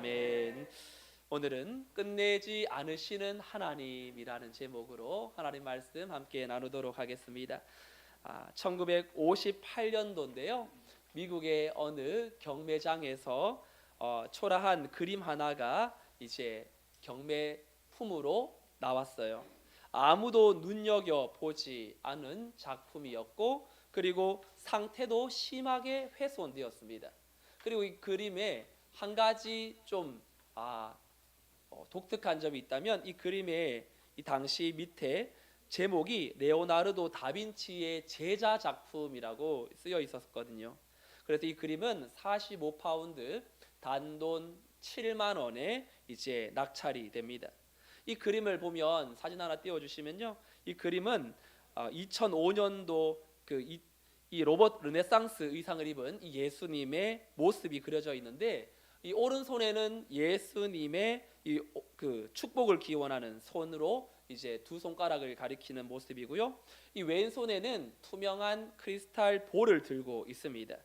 아멘. 오늘은 끝내지 않으시는 하나님이라는 제목으로 하나님 말씀 함께 나누도록 하겠습니다. 1958년도인데요. 미국의 어느 경매장에서 초라한 그림 하나가 이제 경매품으로 나왔어요. 아무도 눈여겨보지 않은 작품이었고, 그리고 상태도 심하게 훼손되었습니다. 그리고 이 그림에 한 가지 좀 독특한 점이 있다면, 이 그림의 이 당시 밑에 제목이 레오나르도 다빈치의 제자 작품이라고 쓰여 있었거든요. 그래서 이 그림은 45파운드 단돈 7만 원에 이제 낙찰이 됩니다. 이 그림을 보면 사진 하나 띄워주시면요, 이 그림은 2005년도 이 로버트 르네상스 의상을 입은 이 예수님의 모습이 그려져 있는데, 이 오른손에는 예수님의 그 축복을 기원하는 손으로 이제 두 손가락을 가리키는 모습이고요. 이 왼손에는 투명한 크리스탈 볼을 들고 있습니다.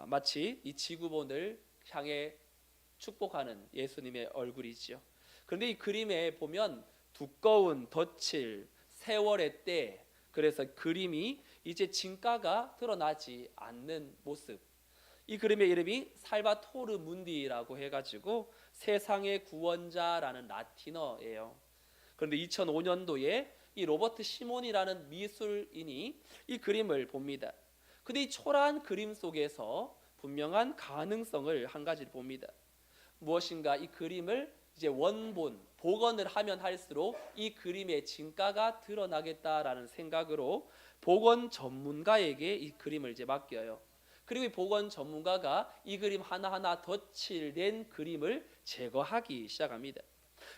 마치 이 지구본을 향해 축복하는 예수님의 얼굴이지요. 그런데 이 그림에 보면 두꺼운 덧칠, 세월의 때, 그래서 그림이 이제 진가가 드러나지 않는 모습. 이 그림의 이름이 살바토르 문디라고 해가지고 세상의 구원자라는 라틴어예요. 그런데 2005년도에 이 로버트 시몬이라는 미술인이 이 그림을 봅니다. 근데 이 초라한 그림 속에서 분명한 가능성을 한 가지를 봅니다. 무엇인가 이 그림을 이제 복원을 하면 할수록 이 그림의 진가가 드러나겠다라는 생각으로 복원 전문가에게 이 그림을 이제 맡겨요. 그리고 이 복원 전문가가 이 그림 하나하나 덧칠된 그림을 제거하기 시작합니다.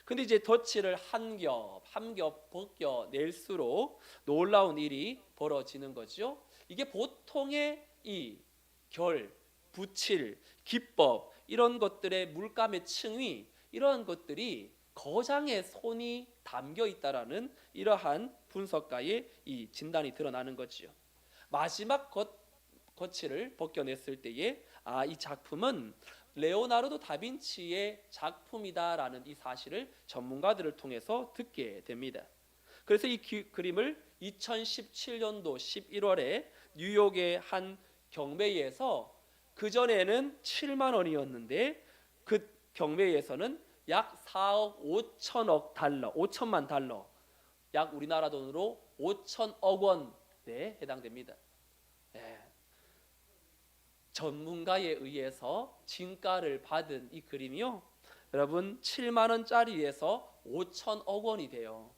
근데 이제 덧칠을 한 겹 벗겨낼수록 놀라운 일이 벌어지는 거죠. 이게 보통의 이 붓칠, 기법, 이런 것들의 물감의 층위, 이러한 것들이 거장의 손이 담겨 있다라는 이러한 분석가의 이 진단이 드러나는 거지요. 마지막 덧칠을 벗겨냈을 때에 이 작품은 레오나르도 다빈치의 작품이다라는 이 사실을 전문가들을 통해서 듣게 됩니다. 그래서 이 그림을 2017년도 11월에 뉴욕의 한 경매에서, 그전에는 7만 원이었는데 그 경매에서는 약 4억 5천억 달러, 5천만 달러, 약 우리나라 돈으로 5천억 원에 해당됩니다. 전문가에 의해서 진가를 받은 이 그림이요, 여러분 7만 원짜리에서 5천억 원이 돼요.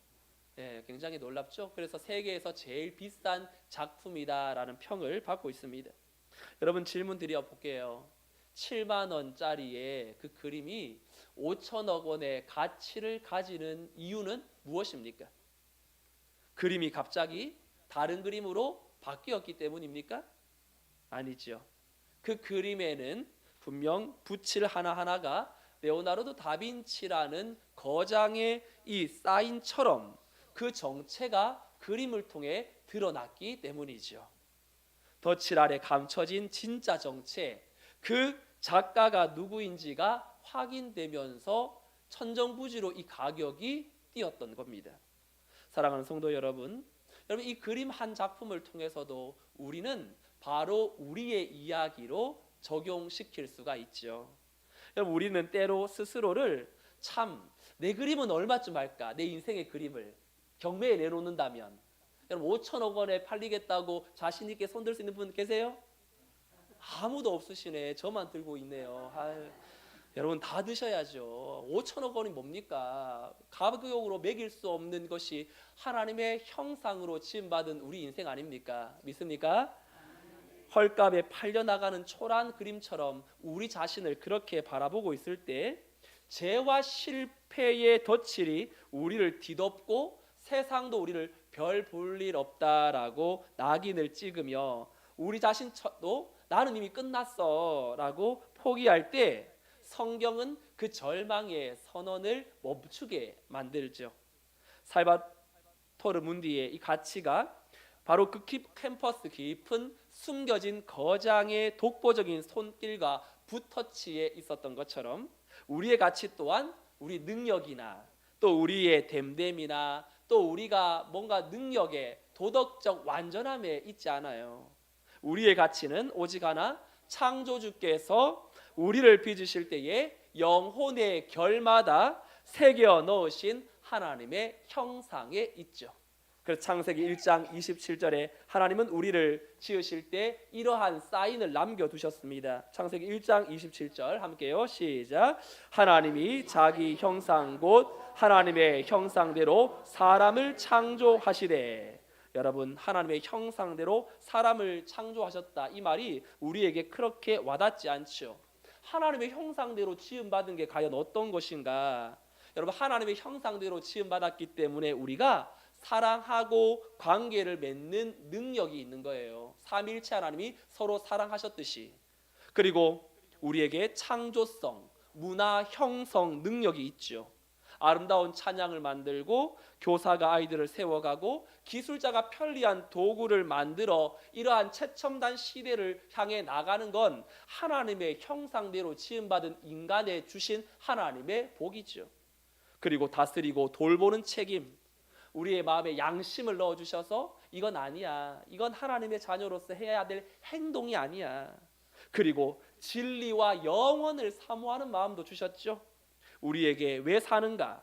굉장히 놀랍죠? 그래서 세계에서 제일 비싼 작품이다라는 평을 받고 있습니다. 여러분 질문 드려볼게요. 7만 원짜리의 그 그림이 5천억 원의 가치를 가지는 이유는 무엇입니까? 그림이 갑자기 다른 그림으로 바뀌었기 때문입니까? 아니죠. 그 그림에는 분명 붓칠 하나하나가 레오나르도 다빈치라는 거장의 이 사인처럼 그 정체가 그림을 통해 드러났기 때문이죠. 덧칠 아래 감춰진 진짜 정체, 그 작가가 누구인지가 확인되면서 천정부지로 이 가격이 뛰었던 겁니다. 사랑하는 성도 여러분, 이 그림 한 작품을 통해서도 우리는 바로 우리의 이야기로 적용시킬 수가 있죠. 여러분, 우리는 때로 스스로를 내 그림은 얼마쯤 할까? 내 인생의 그림을 경매에 내놓는다면, 여러분 5천억 원에 팔리겠다고 자신 있게 손들 수 있는 분 계세요? 아무도 없으시네. 저만 들고 있네요. 여러분 다 드셔야죠. 5천억 원이 뭡니까? 가격으로 매길 수 없는 것이 하나님의 형상으로 지음받은 우리 인생 아닙니까? 믿습니까? 헐값에 팔려나가는 초라한 그림처럼 우리 자신을 그렇게 바라보고 있을 때, 죄와 실패의 덧칠이 우리를 뒤덮고 세상도 우리를 별 볼 일 없다라고 낙인을 찍으며 우리 자신도 나는 이미 끝났어 라고 포기할 때, 성경은 그 절망의 선언을 멈추게 만들죠. 살바토르 문디의 이 가치가 바로 그 캠퍼스 깊은 숨겨진 거장의 독보적인 손길과 붓터치에 있었던 것처럼 우리의 가치 또한 우리 능력이나 또 우리의 됨됨이나 또 우리가 뭔가 능력에 도덕적 완전함에 있지 않아요. 우리의 가치는 오직 하나, 창조주께서 우리를 빚으실 때에 영혼의 결마다 새겨 넣으신 하나님의 형상에 있죠. 그래서 창세기 1장 27절에 하나님은 우리를 지으실 때 이러한 사인을 남겨두셨습니다. 창세기 1장 27절 함께요. 시작. 하나님이 자기 형상 곧 하나님의 형상대로 사람을 창조하시되. 여러분, 하나님의 형상대로 사람을 창조하셨다. 이 말이 우리에게 그렇게 와닿지 않죠. 하나님의 형상대로 지음받은 게 과연 어떤 것인가? 여러분, 하나님의 형상대로 지음받았기 때문에 우리가 사랑하고 관계를 맺는 능력이 있는 거예요. 삼위일체 하나님이 서로 사랑하셨듯이. 그리고 우리에게 창조성, 문화 형성 능력이 있죠. 아름다운 찬양을 만들고 교사가 아이들을 세워가고 기술자가 편리한 도구를 만들어 이러한 최첨단 시대를 향해 나가는 건 하나님의 형상대로 지음받은 인간에 주신 하나님의 복이죠. 그리고 다스리고 돌보는 책임, 우리의 마음에 양심을 넣어주셔서 이건 아니야, 이건 하나님의 자녀로서 해야 될 행동이 아니야. 그리고 진리와 영원을 사모하는 마음도 주셨죠. 우리에게 왜 사는가?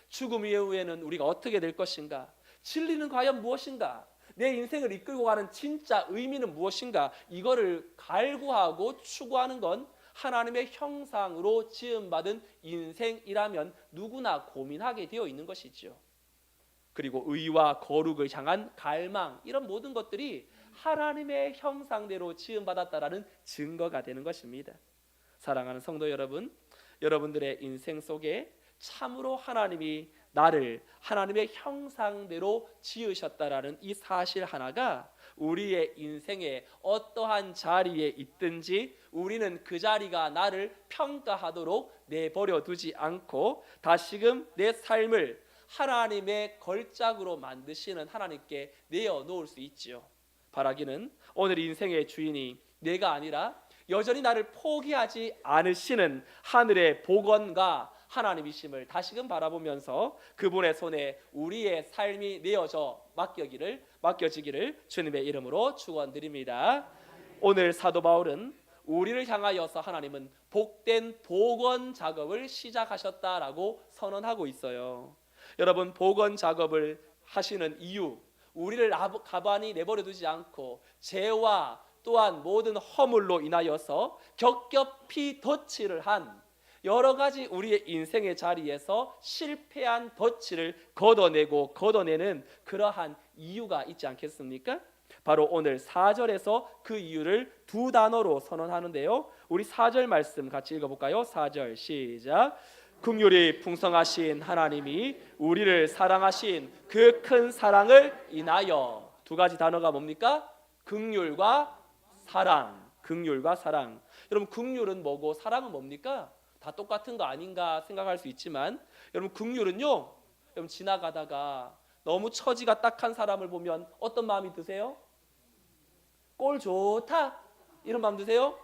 죽음 이후에는 우리가 어떻게 될 것인가? 진리는 과연 무엇인가? 내 인생을 이끌고 가는 진짜 의미는 무엇인가? 이거를 갈구하고 추구하는 건 하나님의 형상으로 지음받은 인생이라면 누구나 고민하게 되어 있는 것이죠. 그리고 의와 거룩을 향한 갈망, 이런 모든 것들이 하나님의 형상대로 지음받았다라는 증거가 되는 것입니다. 사랑하는 성도 여러분, 여러분들의 인생 속에 참으로 하나님이 나를 하나님의 형상대로 지으셨다라는 이 사실 하나가 우리의 인생에 어떠한 자리에 있든지 우리는 그 자리가 나를 평가하도록 내버려 두지 않고 다시금 내 삶을 하나님의 걸작으로 만드시는 하나님께 내어놓을 수 있지요. 바라기는 오늘 인생의 주인이 내가 아니라 여전히 나를 포기하지 않으시는 하늘의 복원가 하나님이심을 다시금 바라보면서 그분의 손에 우리의 삶이 내어져 맡겨지기를 주님의 이름으로 축원드립니다. 오늘 사도 바울은 우리를 향하여서 하나님은 복된 복원 작업을 시작하셨다라고 선언하고 있어요. 여러분, 복원 작업을 하시는 이유, 우리를 가만히 내버려 두지 않고 죄와 또한 모든 허물로 인하여서 겹겹이 덧칠을 한 여러 가지 우리의 인생의 자리에서 실패한 덧칠을 걷어내는 그러한 이유가 있지 않겠습니까? 바로 오늘 4절에서 그 이유를 두 단어로 선언하는데요. 우리 4절 말씀 같이 읽어볼까요? 4절 시작. 긍휼이 풍성하신 하나님이 우리를 사랑하신 그 큰 사랑을 인하여. 두 가지 단어가 뭡니까? 긍휼과 사랑. 긍휼과 사랑. 여러분, 긍휼은 뭐고 사랑은 뭡니까? 다 똑같은 거 아닌가 생각할 수 있지만 여러분, 긍휼은요, 여러분 지나가다가 너무 처지가 딱한 사람을 보면 어떤 마음이 드세요? 꼴 좋다 이런 마음 드세요?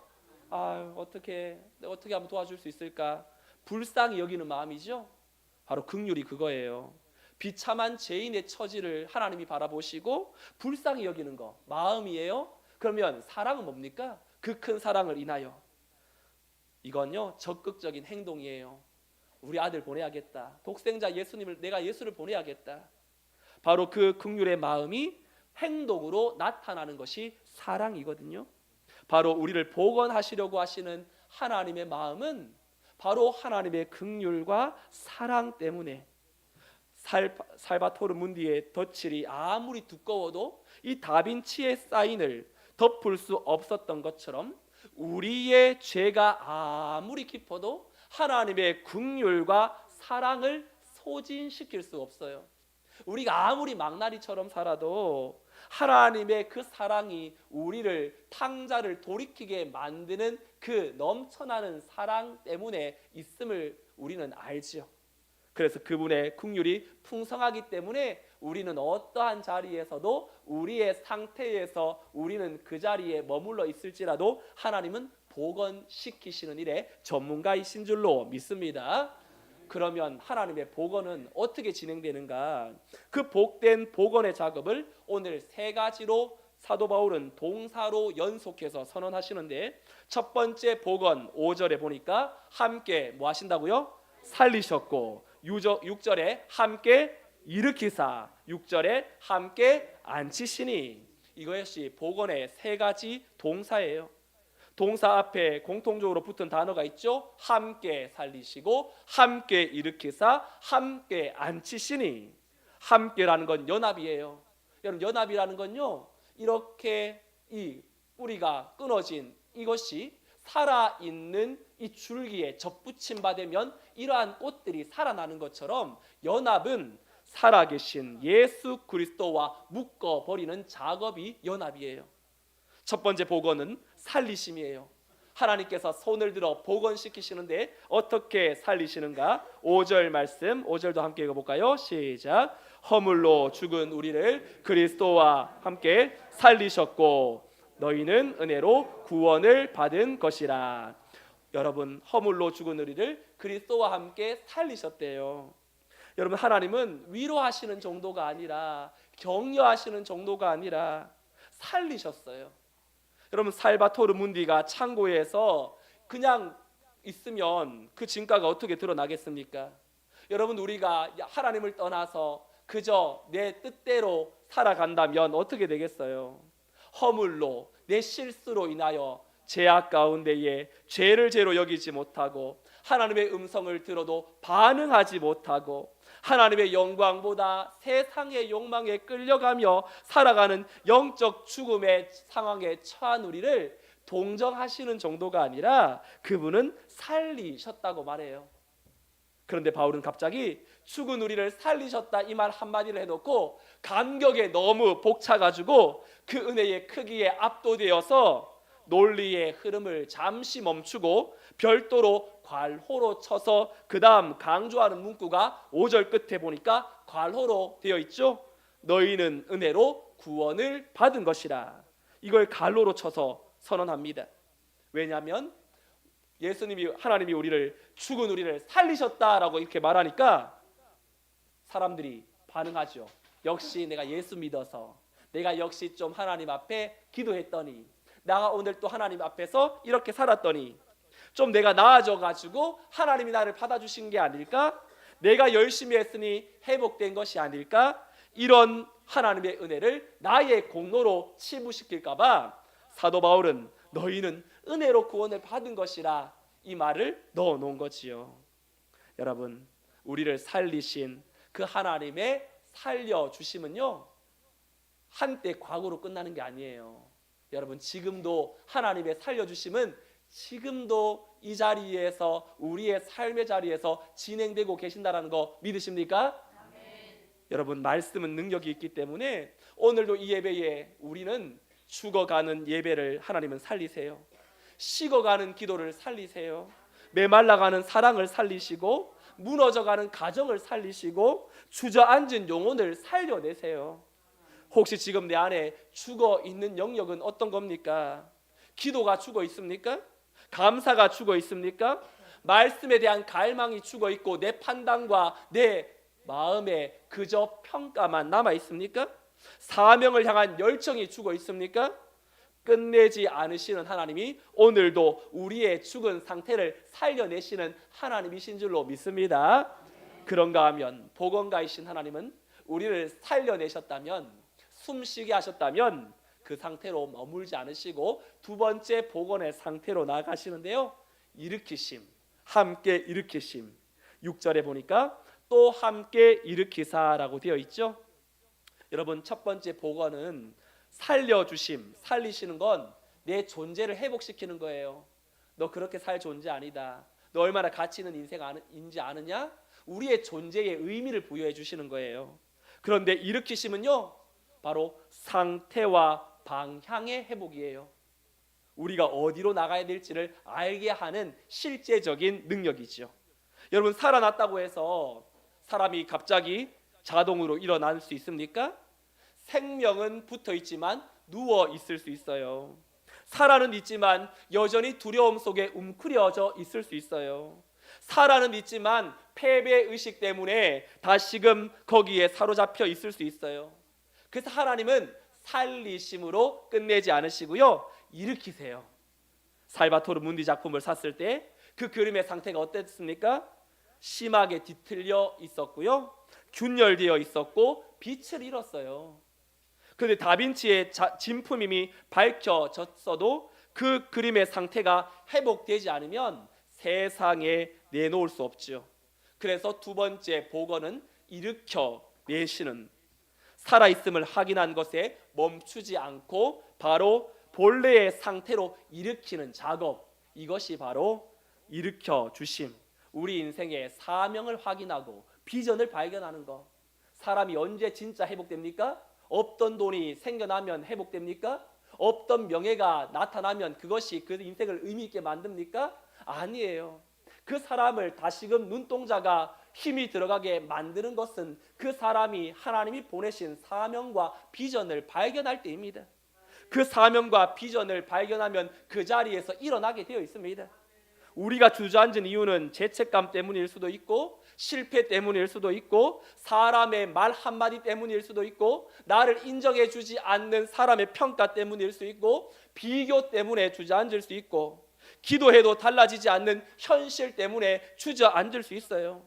아, 어떻게 한번 도와줄 수 있을까? 불쌍히 여기는 마음이죠. 바로 긍휼이 그거예요. 비참한 죄인의 처지를 하나님이 바라보시고 불쌍히 여기는 거 마음이에요. 그러면 사랑은 뭡니까? 그 큰 사랑을 인하여. 이건요, 적극적인 행동이에요. 우리 아들 보내야겠다. 독생자 예수님을, 내가 예수를 보내야겠다. 바로 그 긍휼의 마음이 행동으로 나타나는 것이 사랑이거든요. 바로 우리를 복원하시려고 하시는 하나님의 마음은 바로 하나님의 긍휼과 사랑 때문에 살바토르 문디의 덧칠이 아무리 두꺼워도 이 다빈치의 사인을 덮을 수 없었던 것처럼 우리의 죄가 아무리 깊어도 하나님의 긍휼과 사랑을 소진시킬 수 없어요. 우리가 아무리 망나니처럼 살아도 하나님의 그 사랑이 우리를 탕자를 돌이키게 만드는 그 넘쳐나는 사랑 때문에 있음을 우리는 알지요. 그래서 그분의 긍휼이 풍성하기 때문에 우리는 어떠한 자리에서도 우리의 상태에서 우리는 그 자리에 머물러 있을지라도 하나님은 복원시키시는 일에 전문가이신 줄로 믿습니다. 그러면 하나님의 복원은 어떻게 진행되는가? 그 복된 복원의 작업을 오늘 세 가지로 사도 바울은 동사로 연속해서 선언하시는데, 첫 번째 복원 5절에 보니까 함께 뭐 하신다고요? 살리셨고, 6절에 함께 일으키사, 6절에 함께 앉히시니. 이것이 복원의 세 가지 동사예요. 동사 앞에 공통적으로 붙은 단어가 있죠. 함께 살리시고, 함께 일으키사, 함께 앉히시니. 함께라는 건 연합이에요. 여러분, 연합이라는 건요, 이렇게 이 뿌리가 끊어진 이것이 살아있는 이 줄기에 접붙임 받으면 이러한 꽃들이 살아나는 것처럼, 연합은 살아계신 예수 그리스도와 묶어버리는 작업이 연합이에요. 첫 번째 복원은 살리심이에요. 하나님께서 손을 들어 복원시키시는데 어떻게 살리시는가? 5절 말씀, 5절도 함께 읽어볼까요? 시작. 허물로 죽은 우리를 그리스도와 함께 살리셨고 너희는 은혜로 구원을 받은 것이라. 여러분, 허물로 죽은 우리를 그리스도와 함께 살리셨대요. 여러분, 하나님은 위로하시는 정도가 아니라, 격려하시는 정도가 아니라 살리셨어요. 여러분, 살바토르 문디가 창고에서 그냥 있으면 그 진가가 어떻게 드러나겠습니까? 여러분, 우리가 하나님을 떠나서 그저 내 뜻대로 살아간다면 어떻게 되겠어요? 허물로, 내 실수로 인하여 죄악 가운데에 죄를 죄로 여기지 못하고, 하나님의 음성을 들어도 반응하지 못하고, 하나님의 영광보다 세상의 욕망에 끌려가며 살아가는 영적 죽음의 상황에 처한 우리를 동정하시는 정도가 아니라 그분은 살리셨다고 말해요. 그런데 바울은 갑자기 죽은 우리를 살리셨다 이 말 한마디를 해놓고 감격에 너무 벅차가지고 그 은혜의 크기에 압도되어서 논리의 흐름을 잠시 멈추고 별도로 괄호로 쳐서 그 다음 강조하는 문구가 5절 끝에 보니까 괄호로 되어 있죠. 너희는 은혜로 구원을 받은 것이라. 이걸 괄호로 쳐서 선언합니다. 왜냐하면 예수님이, 하나님이 우리를, 죽은 우리를 살리셨다라고 이렇게 말하니까 사람들이 반응하죠. 역시 내가 예수 믿어서, 내가 역시 좀 하나님 앞에 기도했더니, 내가 오늘 또 하나님 앞에서 이렇게 살았더니 좀 내가 나아져 가지고 하나님이 나를 받아주신 게 아닐까? 내가 열심히 했으니 회복된 것이 아닐까? 이런 하나님의 은혜를 나의 공로로 치부시킬까 봐 사도 바울은 너희는 은혜로 구원을 받은 것이라 이 말을 넣어 놓은 거지요. 여러분, 우리를 살리신 그 하나님의 살려주심은요, 한때 과거로 끝나는 게 아니에요. 여러분, 지금도 하나님의 살려주심은 지금도 이 자리에서, 우리의 삶의 자리에서 진행되고 계신다는 거 믿으십니까? 아멘. 여러분, 말씀은 능력이 있기 때문에 오늘도 이 예배에 우리는 죽어가는 예배를 하나님은 살리세요. 식어가는 기도를 살리세요. 메말라가는 사랑을 살리시고, 무너져가는 가정을 살리시고, 주저앉은 영혼을 살려내세요. 혹시 지금 내 안에 죽어 있는 영역은 어떤 겁니까? 기도가 죽어 있습니까? 감사가 죽어 있습니까? 말씀에 대한 갈망이 죽어 있고 내 판단과 내 마음에 그저 평가만 남아 있습니까? 사명을 향한 열정이 죽어 있습니까? 끝내지 않으시는 하나님이 오늘도 우리의 죽은 상태를 살려내시는 하나님이신 줄로 믿습니다. 그런가 하면 복원가이신 하나님은 우리를 살려내셨다면, 숨쉬게 하셨다면 그 상태로 머물지 않으시고 두 번째 복원의 상태로 나아가시는데요, 일으키심, 함께 일으키심. 6절에 보니까 또 함께 일으키사라고 되어 있죠. 여러분, 첫 번째 복원은 살려주심, 살리시는 건 내 존재를 회복시키는 거예요. 너 그렇게 살 존재 아니다. 너 얼마나 가치 있는 인생인지 아느냐? 우리의 존재에 의미를 부여해 주시는 거예요. 그런데 일으키심은요, 바로 상태와 방향의 회복이에요. 우리가 어디로 나가야 될지를 알게 하는 실제적인 능력이죠. 여러분, 살아났다고 해서 사람이 갑자기 자동으로 일어날 수 있습니까? 생명은 붙어 있지만 누워 있을 수 있어요. 살아는 있지만 여전히 두려움 속에 웅크려져 있을 수 있어요. 살아는 있지만 패배의식 때문에 다시금 거기에 사로잡혀 있을 수 있어요. 그래서 하나님은 살리심으로 끝내지 않으시고요, 일으키세요. 살바토르 문디 작품을 샀을 때 그 그림의 상태가 어땠습니까? 심하게 뒤틀려 있었고요, 균열되어 있었고 빛을 잃었어요. 그런데 다빈치의 진품임이 밝혀졌어도 그 그림의 상태가 회복되지 않으면 세상에 내놓을 수 없죠. 그래서 두 번째 복원은 일으켜 내시는, 살아있음을 확인한 것에 멈추지 않고 바로 본래의 상태로 일으키는 작업, 이것이 바로 일으켜 주심, 우리 인생의 사명을 확인하고 비전을 발견하는 것. 사람이 언제 진짜 회복됩니까? 없던 돈이 생겨나면 회복됩니까? 없던 명예가 나타나면 그것이 그 인생을 의미 있게 만듭니까? 아니에요. 그 사람을 다시금 눈동자가 힘이 들어가게 만드는 것은 그 사람이 하나님이 보내신 사명과 비전을 발견할 때입니다. 그 사명과 비전을 발견하면 그 자리에서 일어나게 되어 있습니다. 우리가 주저앉은 이유는 죄책감 때문일 수도 있고, 실패 때문일 수도 있고, 사람의 말 한마디 때문일 수도 있고, 나를 인정해 주지 않는 사람의 평가 때문일 수 있고, 비교 때문에 주저앉을 수 있고, 기도해도 달라지지 않는 현실 때문에 주저앉을 수 있어요.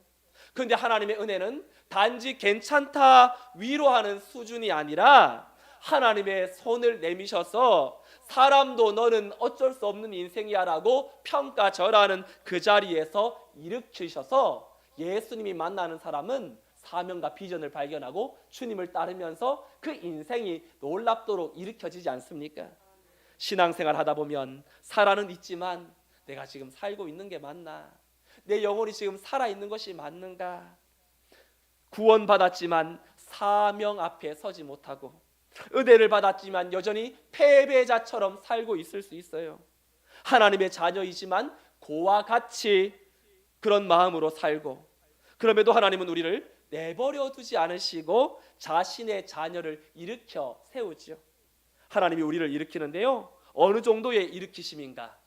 그런데 하나님의 은혜는 단지 괜찮다 위로하는 수준이 아니라 하나님의 손을 내미셔서 사람도 너는 어쩔 수 없는 인생이야 라고 평가절하는 그 자리에서 일으키셔서 예수님이 만나는 사람은 사명과 비전을 발견하고 주님을 따르면서 그 인생이 놀랍도록 일으켜지지 않습니까? 신앙생활 하다 보면 살아는 있지만 내가 지금 살고 있는 게 맞나? 내 영혼이 지금 살아있는 것이 맞는가? 구원받았지만 사명 앞에 서지 못하고, 은혜를 받았지만 여전히 패배자처럼 살고 있을 수 있어요. 하나님의 자녀이지만 고와 같이 그런 마음으로 살고, 그럼에도 하나님은 우리를 내버려 두지 않으시고 자신의 자녀를 일으켜 세우지요. 하나님이 우리를 일으키는데요, 어느 정도의 일으키심인가?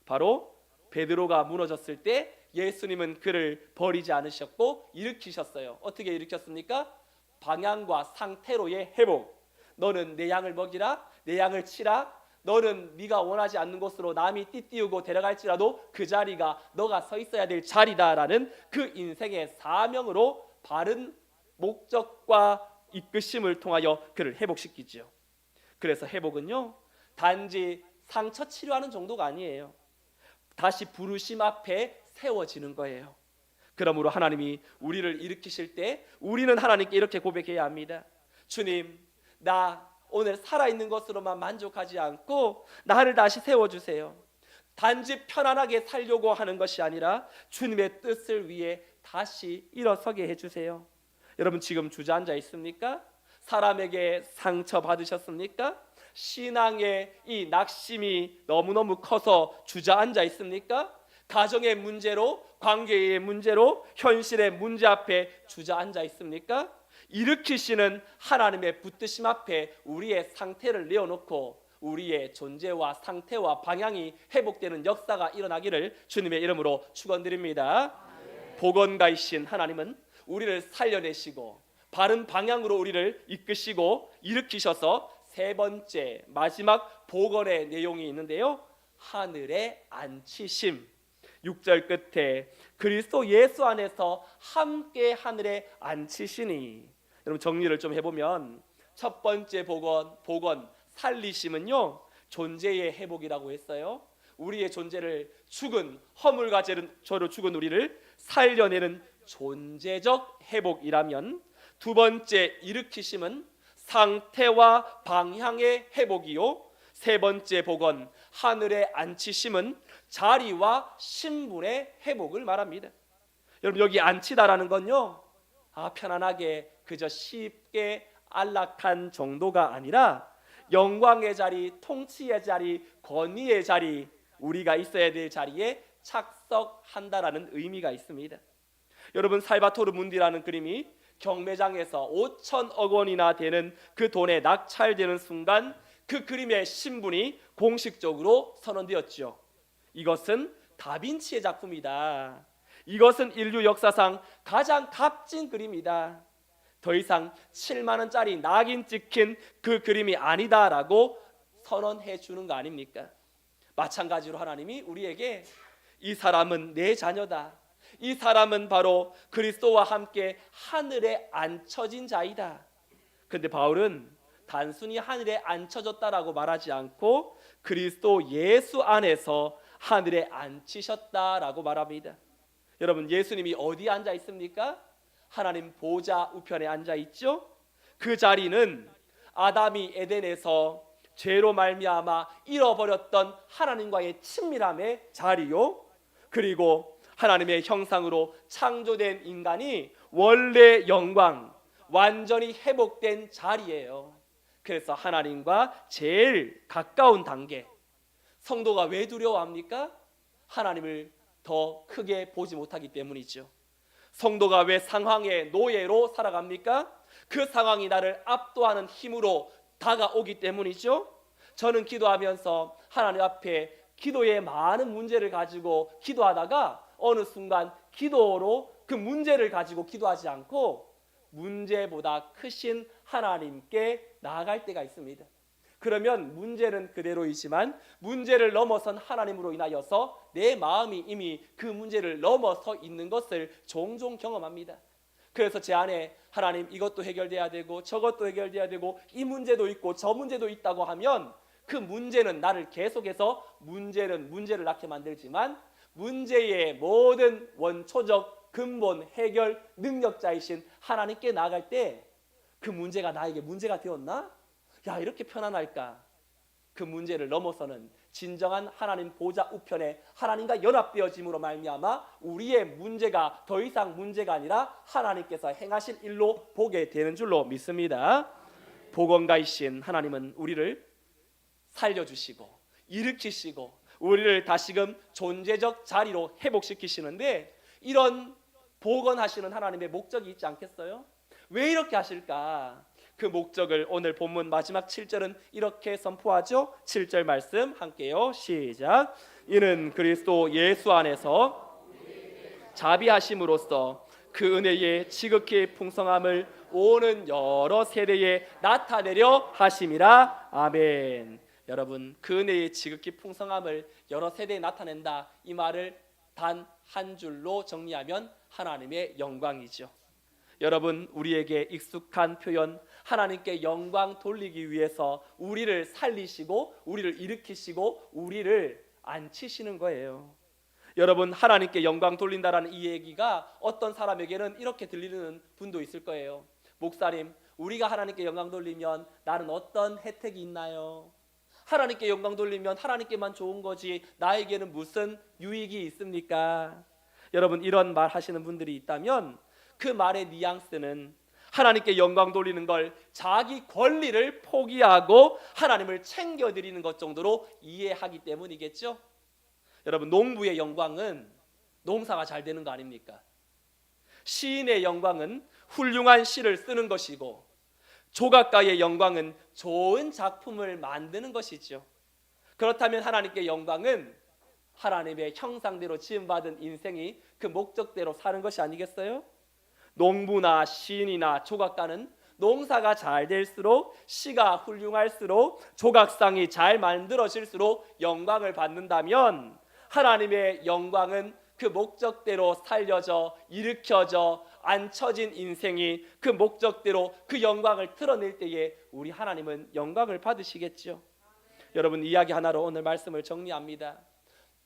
바로 베드로가 무너졌을 때 예수님은 그를 버리지 않으셨고 일으키셨어요. 어떻게 일으켰습니까? 방향과 상태로의 회복. 너는 내 양을 먹이라, 내 양을 치라. 너는 네가 원하지 않는 곳으로 남이 띠띠우고 데려갈지라도 그 자리가 너가 서 있어야 될 자리다라는 그 인생의 사명으로 바른 목적과 이끄심을 통하여 그를 회복시키지요. 그래서 회복은요, 단지 상처 치료하는 정도가 아니에요. 다시 부르심 앞에 세워지는 거예요. 그러므로 하나님이 우리를 일으키실 때 우리는 하나님께 이렇게 고백해야 합니다. 주님, 나 오늘 살아있는 것으로만 만족하지 않고 나를 다시 세워주세요. 단지 편안하게 살려고 하는 것이 아니라 주님의 뜻을 위해 다시 일어서게 해주세요. 여러분 지금 주저앉아 있습니까? 사람에게 상처 받으셨습니까? 신앙의 이 낙심이 너무너무 커서 주저앉아 있습니까? 가정의 문제로, 관계의 문제로, 현실의 문제 앞에 주저앉아 있습니까? 일으키시는 하나님의 붙드심 앞에 우리의 상태를 내어놓고 우리의 존재와 상태와 방향이 회복되는 역사가 일어나기를 주님의 이름으로 축원드립니다. 복원가이신 하나님은 우리를 살려내시고 바른 방향으로 우리를 이끄시고 일으키셔서 세 번째 마지막 복원의 내용이 있는데요, 하늘에 앉히심. 6절 끝에 그리스도 예수 안에서 함께 하늘에 앉히시니. 여러분 정리를 좀 해보면 첫 번째 복원 살리심은요, 존재의 회복이라고 했어요. 우리의 존재를 죽은 허물과 죄로 죽은 우리를 살려내는 존재적 회복이라면, 두 번째 일으키심은 상태와 방향의 회복이요, 세 번째 복원 하늘에 앉히심은 자리와 신분의 회복을 말합니다. 여러분 여기 앉히다라는 건요, 편안하게 그저 쉽게 안락한 정도가 아니라 영광의 자리, 통치의 자리, 권위의 자리, 우리가 있어야 될 자리에 착석한다라는 의미가 있습니다. 여러분 살바토르 문디라는 그림이 경매장에서 5천억 원이나 되는 그 돈에 낙찰되는 순간 그 그림의 신분이 공식적으로 선언되었죠. 이것은 다빈치의 작품이다. 이것은 인류 역사상 가장 값진 그림이다. 더 이상 7만 원짜리 낙인 찍힌 그 그림이 아니다라고 선언해 주는 거 아닙니까? 마찬가지로 하나님이 우리에게 이 사람은 내 자녀다. 이 사람은 바로 그리스도와 함께 하늘에 앉혀진 자이다. 근데 바울은 단순히 하늘에 앉혀졌다라고 말하지 않고 그리스도 예수 안에서 하늘에 앉히셨다라고 말합니다. 여러분, 예수님이 어디에 앉아 있습니까? 하나님 보좌 우편에 앉아 있죠. 그 자리는 아담이 에덴에서 죄로 말미암아 잃어버렸던 하나님과의 친밀함의 자리요, 그리고 하나님의 형상으로 창조된 인간이 원래 영광, 완전히 회복된 자리예요. 그래서 하나님과 제일 가까운 단계. 성도가 왜 두려워합니까? 하나님을 더 크게 보지 못하기 때문이죠. 성도가 왜 상황의 노예로 살아갑니까? 그 상황이 나를 압도하는 힘으로 다가오기 때문이죠. 저는 기도하면서 하나님 앞에 기도에 많은 문제를 가지고 기도하다가 어느 순간 기도로 그 문제를 가지고 기도하지 않고 문제보다 크신 하나님께 나아갈 때가 있습니다. 그러면 문제는 그대로이지만 문제를 넘어선 하나님으로 인하여서 내 마음이 이미 그 문제를 넘어서 있는 것을 종종 경험합니다. 그래서 제 안에 하나님 이것도 해결돼야 되고 저것도 해결돼야 되고 이 문제도 있고 저 문제도 있다고 하면 그 문제는 나를 계속해서 문제를 낳게 만들지만 문제의 모든 원초적 근본 해결 능력자이신 하나님께 나아갈 때 그 문제가 나에게 문제가 되었나? 야, 이렇게 편안할까? 그 문제를 넘어서는 진정한 하나님 보좌 우편에 하나님과 연합되어짐으로 말미암아 우리의 문제가 더 이상 문제가 아니라 하나님께서 행하실 일로 보게 되는 줄로 믿습니다. 보건가이신 하나님은 우리를 살려주시고 일으키시고 우리를 다시금 존재적 자리로 회복시키시는데 이런 복원하시는 하나님의 목적이 있지 않겠어요? 왜 이렇게 하실까? 그 목적을 오늘 본문 마지막 7절은 이렇게 선포하죠. 7절 말씀 함께요. 시작. 이는 그리스도 예수 안에서 자비하심으로써 그 은혜의 지극히 풍성함을 오는 여러 세대에 나타내려 하심이라. 아멘. 여러분, 그 은혜의 지극히 풍성함을 여러 세대에 나타낸다, 이 말을 단 한 줄로 정리하면 하나님의 영광이죠. 여러분, 우리에게 익숙한 표현, 하나님께 영광 돌리기 위해서 우리를 살리시고 우리를 일으키시고 우리를 앉히시는 거예요. 여러분, 하나님께 영광 돌린다라는 이 얘기가 어떤 사람에게는 이렇게 들리는 분도 있을 거예요. 목사님, 우리가 하나님께 영광 돌리면 나는 어떤 혜택이 있나요? 하나님께 영광 돌리면 하나님께만 좋은 거지 나에게는 무슨 유익이 있습니까? 여러분, 이런 말 하시는 분들이 있다면 그 말의 뉘앙스는 하나님께 영광 돌리는 걸 자기 권리를 포기하고 하나님을 챙겨드리는 것 정도로 이해하기 때문이겠죠. 여러분, 농부의 영광은 농사가 잘 되는 거 아닙니까? 시인의 영광은 훌륭한 시를 쓰는 것이고 조각가의 영광은 좋은 작품을 만드는 것이죠. 그렇다면 하나님께 영광은 하나님의 형상대로 지음받은 인생이 그 목적대로 사는 것이 아니겠어요? 농부나 시인이나 조각가는 농사가 잘 될수록, 시가 훌륭할수록, 조각상이 잘 만들어질수록 영광을 받는다면 하나님의 영광은 그 목적대로 살려져 일으켜져 앉혀진 인생이 그 목적대로 그 영광을 드러낼 때에 우리 하나님은 영광을 받으시겠죠. 여러분, 이야기 하나로 오늘 말씀을 정리합니다.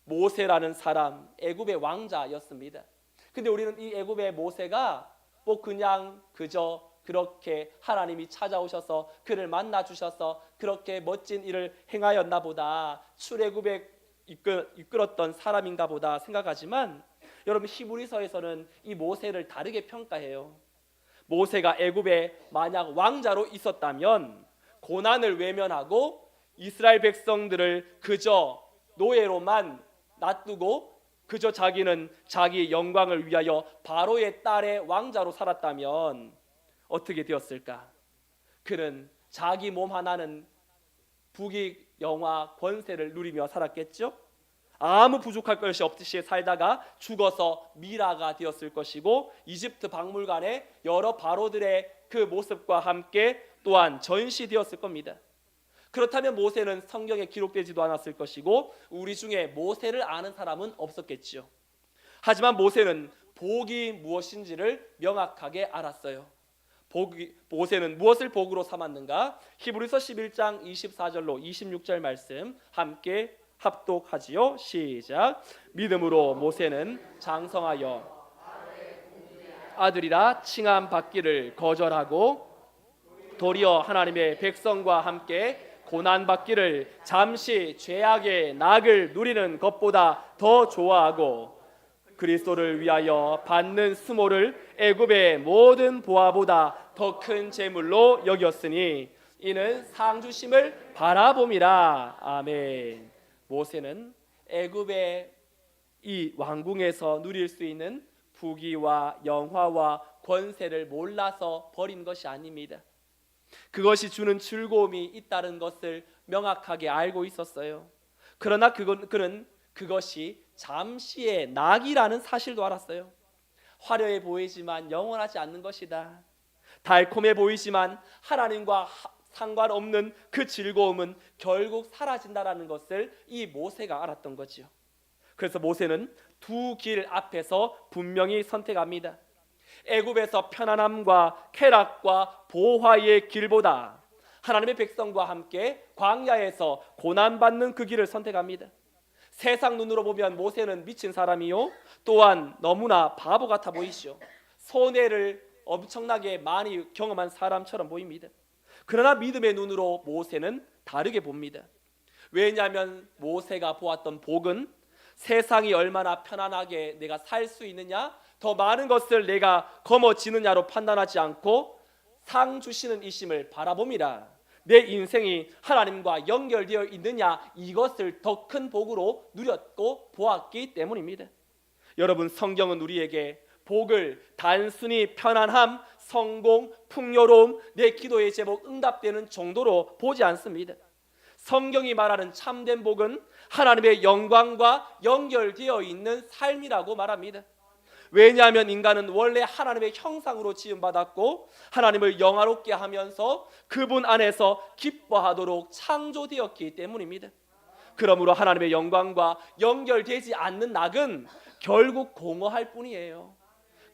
모세라는 사람, 애굽의 왕자였습니다. 근데 우리는 이 애굽의 모세가 뭐 그냥 그저 그렇게 하나님이 찾아오셔서 그를 만나 주셔서 그렇게 멋진 일을 행하였나 보다, 출애굽에 이끌었던 사람인가 보다 생각하지만 여러분, 히브리서에서는 이 모세를 다르게 평가해요. 모세가 애굽에 만약 왕자로 있었다면 고난을 외면하고 이스라엘 백성들을 그저 노예로만 놔두고 그저 자기는 자기 영광을 위하여 바로의 딸의 왕자로 살았다면 어떻게 되었을까? 그는 자기 몸 하나는 부귀 영화 권세를 누리며 살았겠죠. 아무 부족할 것이 없듯이 살다가 죽어서 미라가 되었을 것이고, 이집트 박물관에 여러 바로들의 그 모습과 함께 또한 전시되었을 겁니다. 그렇다면 모세는 성경에 기록되지도 않았을 것이고 우리 중에 모세를 아는 사람은 없었겠지요. 하지만 모세는 복이 무엇인지를 명확하게 알았어요. 모세는 무엇을 복으로 삼았는가? 히브리서 11장 24절로 26절 말씀 함께 합독하지요. 시작. 믿음으로 모세는 장성하여 아들이라 칭함 받기를 거절하고 도리어 하나님의 백성과 함께 고난받기를 잠시 죄악의 낙을 누리는 것보다 더 좋아하고 그리스도를 위하여 받는 수모를 애굽의 모든 보화보다 더 큰 재물로 여겼으니 이는 상주심을 바라봄이라. 아멘. 모세는 애굽의 이 왕궁에서 누릴 수 있는 부귀와 영화와 권세를 몰라서 버린 것이 아닙니다. 그것이 주는 즐거움이 있다는 것을 명확하게 알고 있었어요. 그러나 그는 그것이 잠시의 낙이라는 사실도 알았어요. 화려해 보이지만 영원하지 않는 것이다. 달콤해 보이지만 하나님과 상관없는 그 즐거움은 결국 사라진다라는 것을 이 모세가 알았던 거지요. 그래서 모세는 두 길 앞에서 분명히 선택합니다. 애굽에서 편안함과 쾌락과 보화의 길보다 하나님의 백성과 함께 광야에서 고난받는 그 길을 선택합니다. 세상 눈으로 보면 모세는 미친 사람이요, 또한 너무나 바보 같아 보이시오. 손해를 엄청나게 많이 경험한 사람처럼 보입니다. 그러나 믿음의 눈으로 모세는 다르게 봅니다. 왜냐하면 모세가 보았던 복은 세상이 얼마나 편안하게 내가 살 수 있느냐, 더 많은 것을 내가 거머쥐느냐로 판단하지 않고 상 주시는 이심을 바라봄이라. 내 인생이 하나님과 연결되어 있느냐, 이것을 더 큰 복으로 누렸고 보았기 때문입니다. 여러분, 성경은 우리에게 복을 단순히 편안함, 성공, 풍요로움, 내 기도의 제목 응답되는 정도로 보지 않습니다. 성경이 말하는 참된 복은 하나님의 영광과 연결되어 있는 삶이라고 말합니다. 왜냐하면 인간은 원래 하나님의 형상으로 지음받았고 하나님을 영화롭게 하면서 그분 안에서 기뻐하도록 창조되었기 때문입니다. 그러므로 하나님의 영광과 연결되지 않는 낙은 결국 공허할 뿐이에요.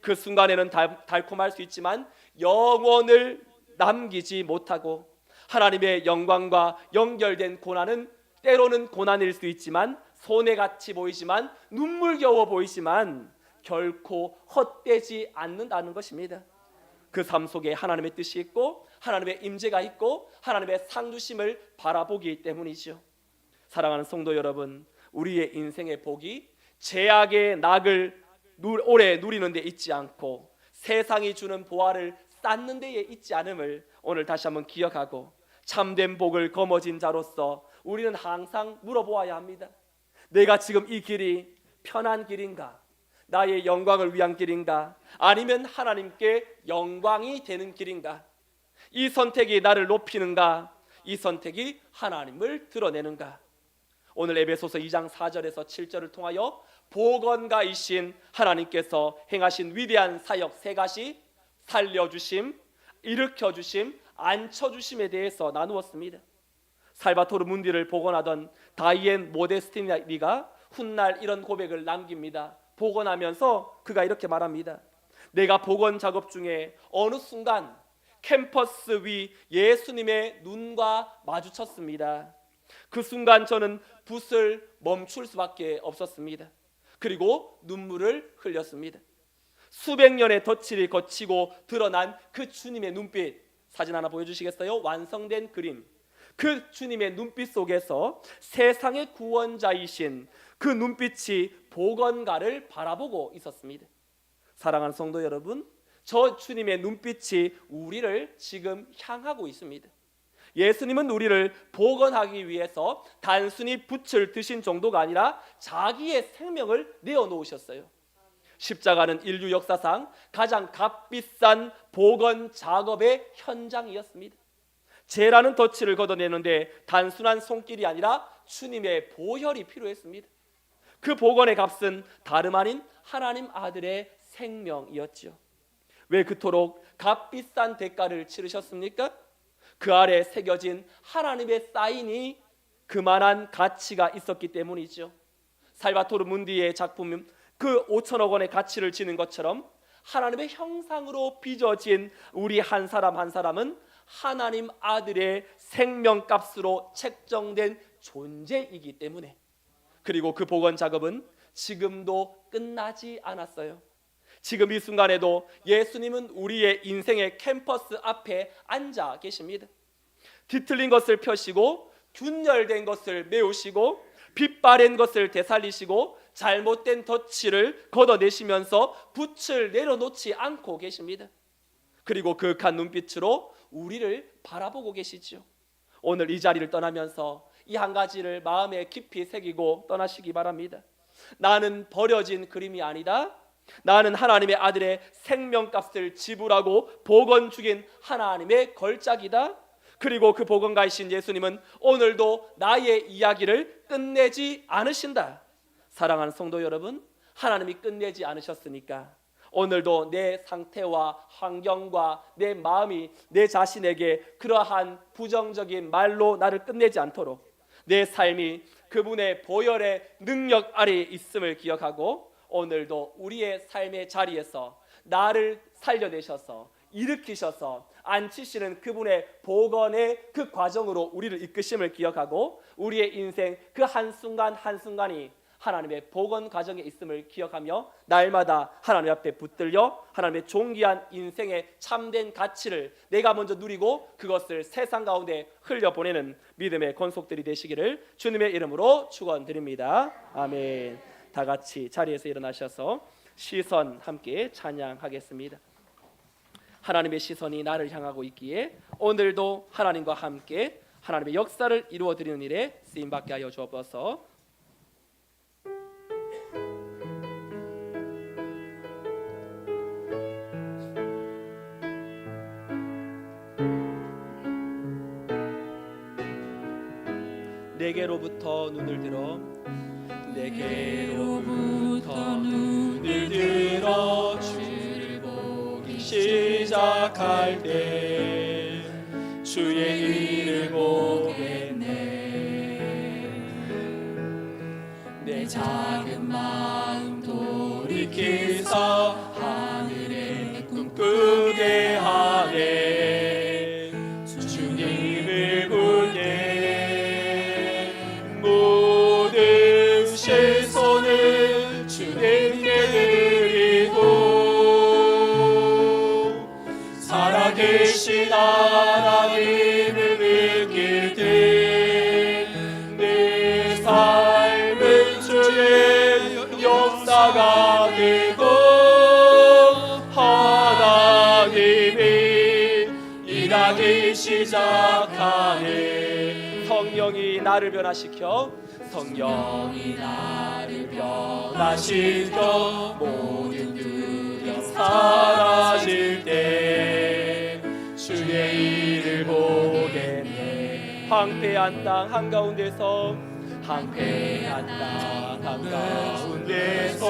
그 순간에는 달콤할 수 있지만 영원을 남기지 못하고, 하나님의 영광과 연결된 고난은 때로는 고난일 수 있지만 손해같이 보이지만 눈물겨워 보이지만 결코 헛되지 않는다는 것입니다. 그 삶 속에 하나님의 뜻이 있고 하나님의 임재가 있고 하나님의 상주심을 바라보기 때문이죠. 사랑하는 성도 여러분, 우리의 인생의 복이 죄악의 낙을 오래 누리는 데 있지 않고 세상이 주는 보화를 쌓는 데에 있지 않음을 오늘 다시 한번 기억하고, 참된 복을 거머쥔 자로서 우리는 항상 물어보아야 합니다. 내가 지금 이 길이 편한 길인가? 나의 영광을 위한 길인가? 아니면 하나님께 영광이 되는 길인가? 이 선택이 나를 높이는가? 이 선택이 하나님을 드러내는가? 오늘 에베소서 2장 4절에서 7절을 통하여 보건가이신 하나님께서 행하신 위대한 사역 세 가지, 살려주심, 일으켜주심, 앉혀주심에 대해서 나누었습니다. 살바토르 문디를 복원하던 다이앤 모데스티니가 훗날 이런 고백을 남깁니다. 복원하면서 그가 이렇게 말합니다. 내가 복원 작업 중에 어느 순간 캠퍼스 위 예수님의 눈과 마주쳤습니다. 그 순간 저는 붓을 멈출 수밖에 없었습니다. 그리고 눈물을 흘렸습니다. 수백 년의 덧칠이 거치고 드러난 그 주님의 눈빛, 사진 하나 보여주시겠어요? 완성된 그림. 그 주님의 눈빛 속에서 세상의 구원자이신 그 눈빛이 복원가를 바라보고 있었습니다. 사랑하는 성도 여러분, 저 주님의 눈빛이 우리를 지금 향하고 있습니다. 예수님은 우리를 복원하기 위해서 단순히 붓을 드신 정도가 아니라 자기의 생명을 내어놓으셨어요. 십자가는 인류 역사상 가장 값비싼 복원 작업의 현장이었습니다. 죄라는 덫을 걷어내는데 단순한 손길이 아니라 주님의 보혈이 필요했습니다. 그 복원의 값은 다름 아닌 하나님 아들의 생명이었죠. 왜 그토록 값비싼 대가를 치르셨습니까? 그 아래 새겨진 하나님의 사인이 그만한 가치가 있었기 때문이죠. 살바토르 문디의 작품은 그 5천억 원의 가치를 지닌 것처럼 하나님의 형상으로 빚어진 우리 한 사람 한 사람은 하나님 아들의 생명값으로 책정된 존재이기 때문에, 그리고 그 복원 작업은 지금도 끝나지 않았어요. 지금 이 순간에도 예수님은 우리의 인생의 캠퍼스 앞에 앉아 계십니다. 뒤틀린 것을 펴시고 균열된 것을 메우시고 빛바랜 것을 되살리시고 잘못된 덫을 걷어내시면서 붓을 내려놓지 않고 계십니다. 그리고 그윽한 눈빛으로 우리를 바라보고 계시죠. 오늘 이 자리를 떠나면서 이 한 가지를 마음에 깊이 새기고 떠나시기 바랍니다. 나는 버려진 그림이 아니다. 나는 하나님의 아들의 생명값을 지불하고 복원 죽인 하나님의 걸작이다. 그리고 그 복원가이신 예수님은 오늘도 나의 이야기를 끝내지 않으신다. 사랑하는 성도 여러분, 하나님이 끝내지 않으셨으니까 오늘도 내 상태와 환경과 내 마음이 내 자신에게 그러한 부정적인 말로 나를 끝내지 않도록 내 삶이 그분의 보혈의 능력 아래에 있음을 기억하고 오늘도 우리의 삶의 자리에서 나를 살려내셔서 일으키셔서 앉히시는 그분의 복원의 그 과정으로 우리를 이끄심을 기억하고 우리의 인생 그 한순간 한순간이 하나님의 복원 과정에 있음을 기억하며 날마다 하나님 앞에 붙들려 하나님의 존귀한 인생의 참된 가치를 내가 먼저 누리고 그것을 세상 가운데 흘려보내는 믿음의 권속들이 되시기를 주님의 이름으로 축원드립니다. 아멘. 다 같이 자리에서 일어나셔서 시선 함께 찬양하겠습니다. 하나님의 시선이 나를 향하고 있기에 오늘도 하나님과 함께 하나님의 역사를 이루어드리는 일에 쓰임받게 하여 주옵소서. 내게로부터 눈을 들어 내게로부터 눈을 들어 주를 보기 시작할 때 주의 일을 보겠네. 내 작은 마음 돌이키사 하늘에 꿈꾸게 하네. 주님을 볼때 모든 시선을 주님께 드리고 살아계신 하나님을 느낄 때 내 삶은 주의 역사가 되고 하나님이 일하기 시작하네. 성령이 나를 변화시켜 성령이 나를 변화시켜 모든 두려움 사라질 때 주의 일을 보겠네. 황폐한 땅 한가운데서 황폐한 땅 한가운데서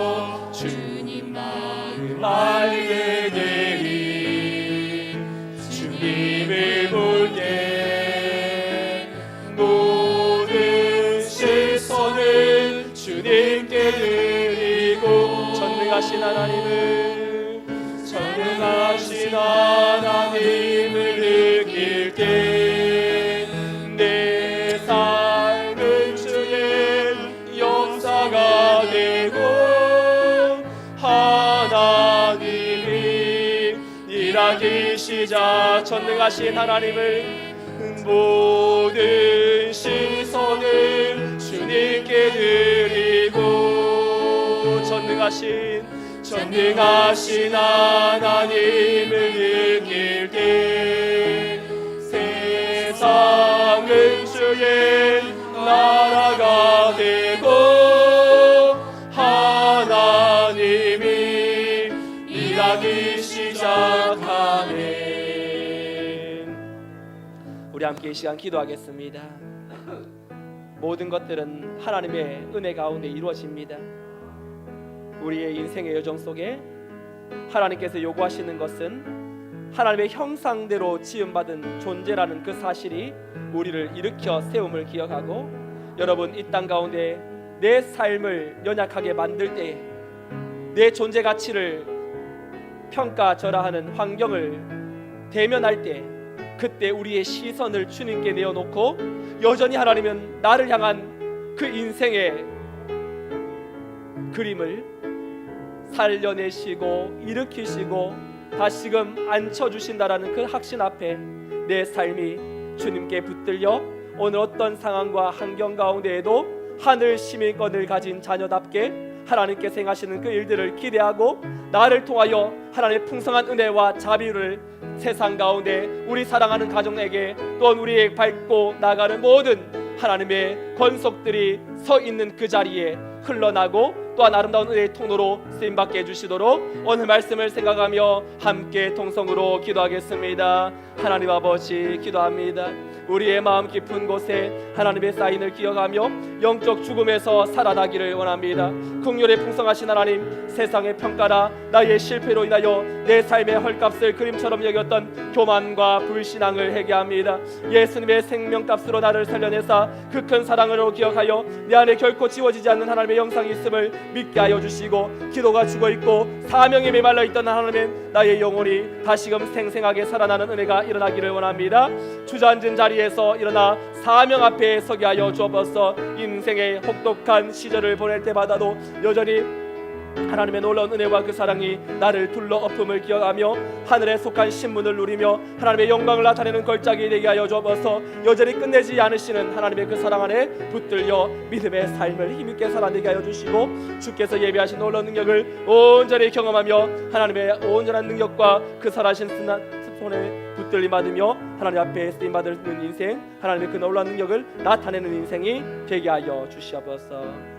주님 마음 알게 되리. 주님을 볼 때 모든 시선을 주님께 드리고 전능하신 하나님을 느낄 때 내 삶은 주의 역사가 되고 하나님이 일하기 시작. 전능하신 하나님을 모든 시선을 주님께 드리고 전능하신 하나님을 느낄 때 세상은 주의 나라가 되고 하나님이 일하기 시작하네. 우리 함께 이 시간 기도하겠습니다. 모든 것들은 하나님의 은혜 가운데 이루어집니다. 우리의 인생의 여정 속에 하나님께서 요구하시는 것은 하나님의 형상대로 지음받은 존재라는 그 사실이 우리를 일으켜 세움을 기억하고, 여러분, 이 땅 가운데 내 삶을 연약하게 만들 때에 내 존재 가치를 평가절하하는 환경을 대면할 때, 그때 우리의 시선을 주님께 내어놓고 여전히 하나님은 나를 향한 그 인생의 그림을 살려내시고 일으키시고 다시금 앉혀주신다라는 그 확신 앞에 내 삶이 주님께 붙들려 오늘 어떤 상황과 환경 가운데에도 하늘 시민권을 가진 자녀답게 하나님께서 행하시는 그 일들을 기대하고, 나를 통하여 하나님의 풍성한 은혜와 자비를 세상 가운데 우리 사랑하는 가정에게, 또한 우리의 밟고 나가는 모든 하나님의 권속들이 서 있는 그 자리에 흘러나고 또한 아름다운 은혜의 통로로 쓰임받게 해주시도록 오늘 말씀을 생각하며 함께 통성으로 기도하겠습니다. 하나님 아버지, 기도합니다. 우리의 마음 깊은 곳에 하나님의 사인을 기억하며 영적 죽음에서 살아나기를 원합니다. 긍휼의 풍성하신 하나님, 세상의 평가나 나의 실패로 인하여 내 삶의 헐값을 그림처럼 여겼던 교만과 불신앙을 회개합니다. 예수님의 생명값으로 나를 살려내사 그 큰 사랑으로 기억하여 내 안에 결코 지워지지 않는 하나님의 영상이 있음을 믿게 하여 주시고, 기도가 죽어있고 사명에 메말라 있던 하나님의 나의 영혼이 다시금 생생하게 살아나는 은혜가 일어나기를 원합니다. 주저앉은 자리에서 일어나 사명 앞에 서게 하여 주옵소서. 인생의 혹독한 시절을 보낼 때마다도 여전히 하나님의 놀라운 은혜와 그 사랑이 나를 둘러엎음을 기억하며 하늘에 속한 신문을 누리며 하나님의 영광을 나타내는 걸작이 되게 하여 주옵소서. 여전히 끝내지 않으시는 하나님의 그 사랑 안에 붙들려 믿음의 삶을 힘있게 살아내게 하여 주시고, 주께서 예비하신 놀라운 능력을 온전히 경험하며 하나님의 온전한 능력과 그 살아신 손에 붙들림 받으며 하나님 앞에 쓰임 받는 인생, 하나님의 그 놀라운 능력을 나타내는 인생이 되게 하여 주시옵소서.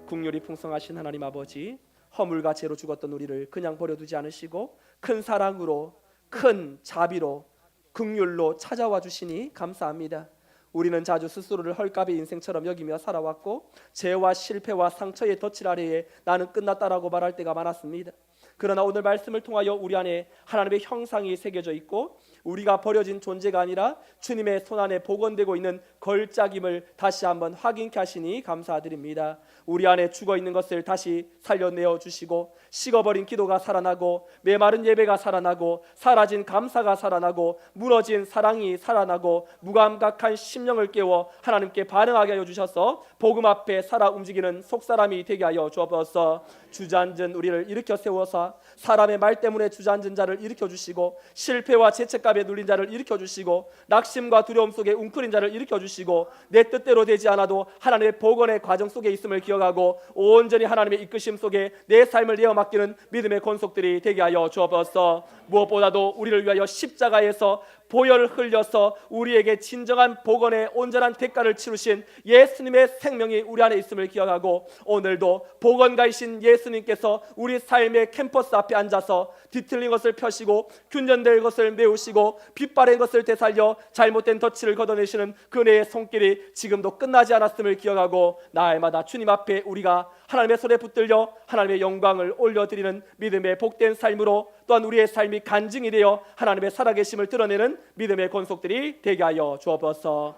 긍휼이 풍성하신 하나님 아버지, 허물과 죄로 죽었던 우리를 그냥 버려두지 않으시고 큰 사랑으로, 큰 자비로, 긍휼로 찾아와 주시니 감사합니다. 우리는 자주 스스로를 헐값의 인생처럼 여기며 살아왔고 죄와 실패와 상처의 덫을 아래에 나는 끝났다라고 말할 때가 많았습니다. 그러나 오늘 말씀을 통하여 우리 안에 하나님의 형상이 새겨져 있고 우리가 버려진 존재가 아니라 주님의 손안에 복원되고 있는 걸작임을 다시 한번 확인케 하시니 감사드립니다. 우리 안에 죽어있는 것을 다시 살려내어 주시고, 식어버린 기도가 살아나고 메마른 예배가 살아나고 사라진 감사가 살아나고 무너진 사랑이 살아나고 무감각한 심령을 깨워 하나님께 반응하게 하여 주셔서 복음 앞에 살아 움직이는 속사람이 되게 하여 주옵소서. 주저앉은 우리를 일으켜 세워서 사람의 말 때문에 주저앉은 자를 일으켜 주시고, 실패와 죄책감에 눌린 자를 일으켜 주시고, 낙심과 두려움 속에 웅크린 자를 일으켜 주시고, 내 뜻대로 되지 않아도 하나님의 복원의 과정 속에 있음을 기억하고 온전히 하나님의 이끄심 속에 내 삶을 내어 맡기는 믿음의 권속들이 되게 하여 주옵소서. 무엇보다도 우리를 위하여 십자가에서 보혈을 흘려서 우리에게 진정한 복원의 온전한 대가를 치르신 예수님의 생명이 우리 안에 있음을 기억하고, 오늘도 복원가이신 예수님께서 우리 삶의 캠퍼스 앞에 앉아서 뒤틀린 것을 펴시고 균전될 것을 메우시고 빛바랜 것을 되살려 잘못된 덫을 걷어내시는 그네의 손길이 지금도 끝나지 않았음을 기억하고, 날마다 주님 앞에 우리가 하나님의 손에 붙들려 하나님의 영광을 올려드리는 믿음의 복된 삶으로, 또한 우리의 삶이 간증이 되어 하나님의 살아계심을 드러내는 믿음의 권속들이 되게 하여 주옵소서.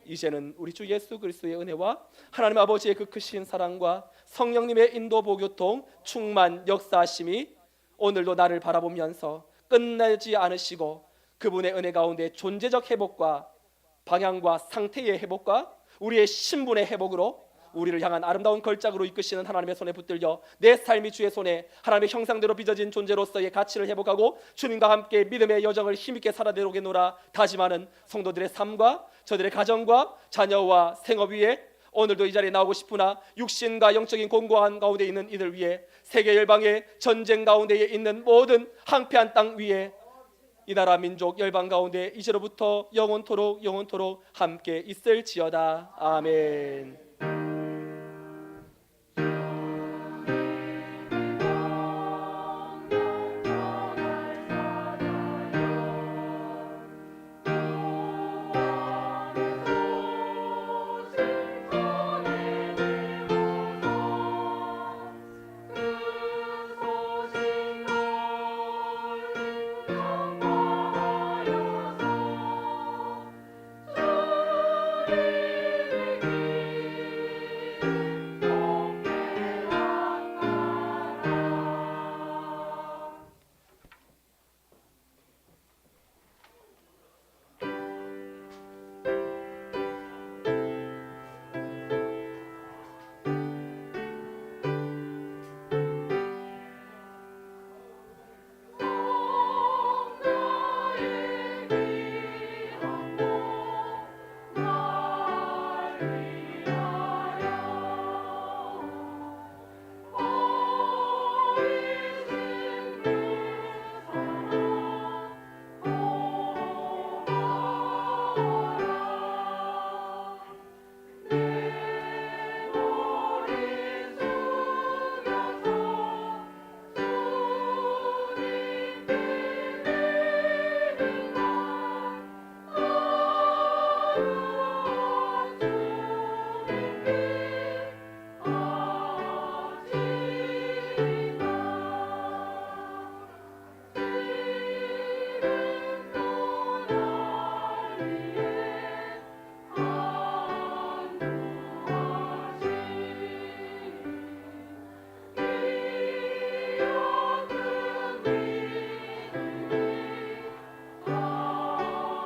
이제는 우리 주 예수 그리스도의 은혜와 하나님 아버지의 그 크신 사랑과 성령님의 인도 보교통 충만 역사하심이 오늘도 나를 바라보면서 끝내지 않으시고 그분의 은혜 가운데 존재적 회복과 방향과 상태의 회복과 우리의 신분의 회복으로 우리를 향한 아름다운 걸작으로 이끄시는 하나님의 손에 붙들려 내 삶이 주의 손에 하나님의 형상대로 빚어진 존재로서의 가치를 회복하고 주님과 함께 믿음의 여정을 힘있게 살아내려오겠노라 다짐하는 성도들의 삶과 저들의 가정과 자녀와 생업 위에 오늘도 이 자리에 나오고 싶으나 육신과 영적인 공고한 가운데 있는 이들 위에, 세계 열방의 전쟁 가운데에 있는 모든 황폐한 땅 위에, 이 나라 민족 열방 가운데 이제로부터 영원토록 함께 있을지어다. 아멘.